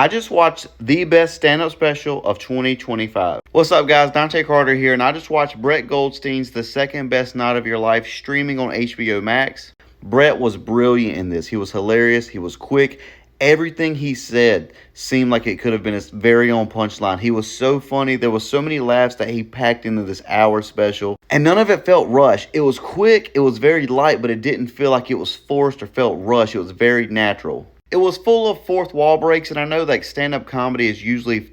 I just watched the best stand-up special of 2025. What's up, guys? Dante Carter here, and I just watched Brett Goldstein's The Second Best Night of Your Life streaming on HBO Max. Brett was brilliant in this. He was hilarious. He was quick. Everything he said seemed like it could have been his very own punchline. He was so funny. There was so many laughs that he packed into this hour special, and none of it felt rushed. It was quick. It was very light, but it didn't feel like it was forced or felt rushed. It was very natural. It was full of fourth wall breaks, and I know that stand-up comedy is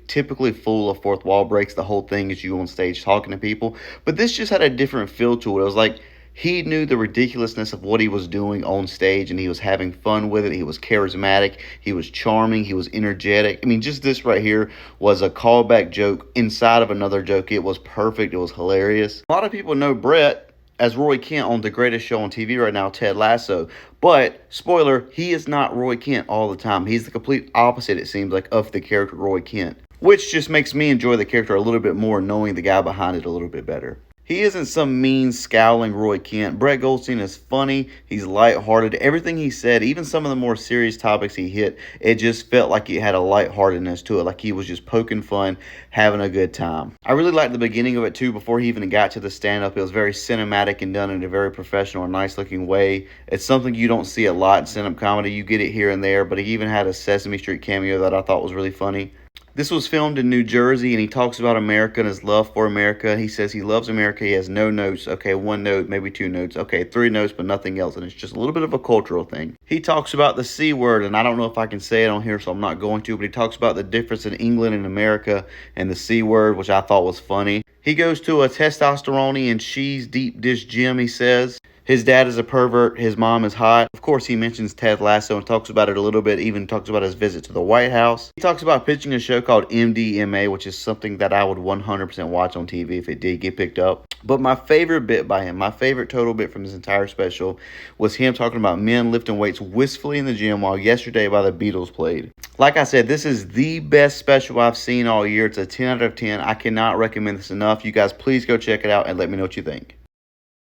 typically full of fourth wall breaks. The whole thing is you on stage talking to people, but this just had a different feel to it. It was like he knew the ridiculousness of what he was doing on stage, and he was having fun with it. He was charismatic. He was charming. He was energetic. I mean, just this right here was a callback joke inside of another joke. It was perfect. It was hilarious. A lot of people know Brett as Roy Kent on the greatest show on TV right now, Ted Lasso. But, spoiler, he is not Roy Kent all the time. He's the complete opposite, it seems like, of the character Roy Kent. Which just makes me enjoy the character a little bit more, knowing the guy behind it a little bit better. He isn't some mean, scowling Roy Kent. Brett Goldstein is funny. He's lighthearted. Everything he said, even some of the more serious topics he hit, it just felt like it had a lightheartedness to it. Like he was just poking fun, having a good time. I really liked the beginning of it too, before he even got to the stand-up. It was very cinematic and done in a very professional and nice-looking way. It's something you don't see a lot in stand-up comedy. You get it here and there, but he even had a Sesame Street cameo that I thought was really funny. This was filmed in New Jersey, and he talks about America and his love for America. He says he loves America. He has no notes. Okay, one note, maybe two notes. Okay, three notes, but nothing else. And it's just a little bit of a cultural thing. He talks about the C word, and I don't know if I can say it on here, so I'm not going to. But he talks about the difference in England and America and the C word, which I thought was funny. He goes to a testosterone and cheese deep dish gym, he says. His dad is a pervert. His mom is hot. Of course, he mentions Ted Lasso and talks about it a little bit, even talks about his visit to the White House. He talks about pitching a show called MDMA, which is something that I would 100% watch on TV if it did get picked up. But my favorite bit by him, my favorite total bit from this entire special, was him talking about men lifting weights wistfully in the gym while Yesterday by the Beatles played. Like I said, this is the best special I've seen all year. It's a 10 out of 10. I cannot recommend this enough. You guys, please go check it out and let me know what you think.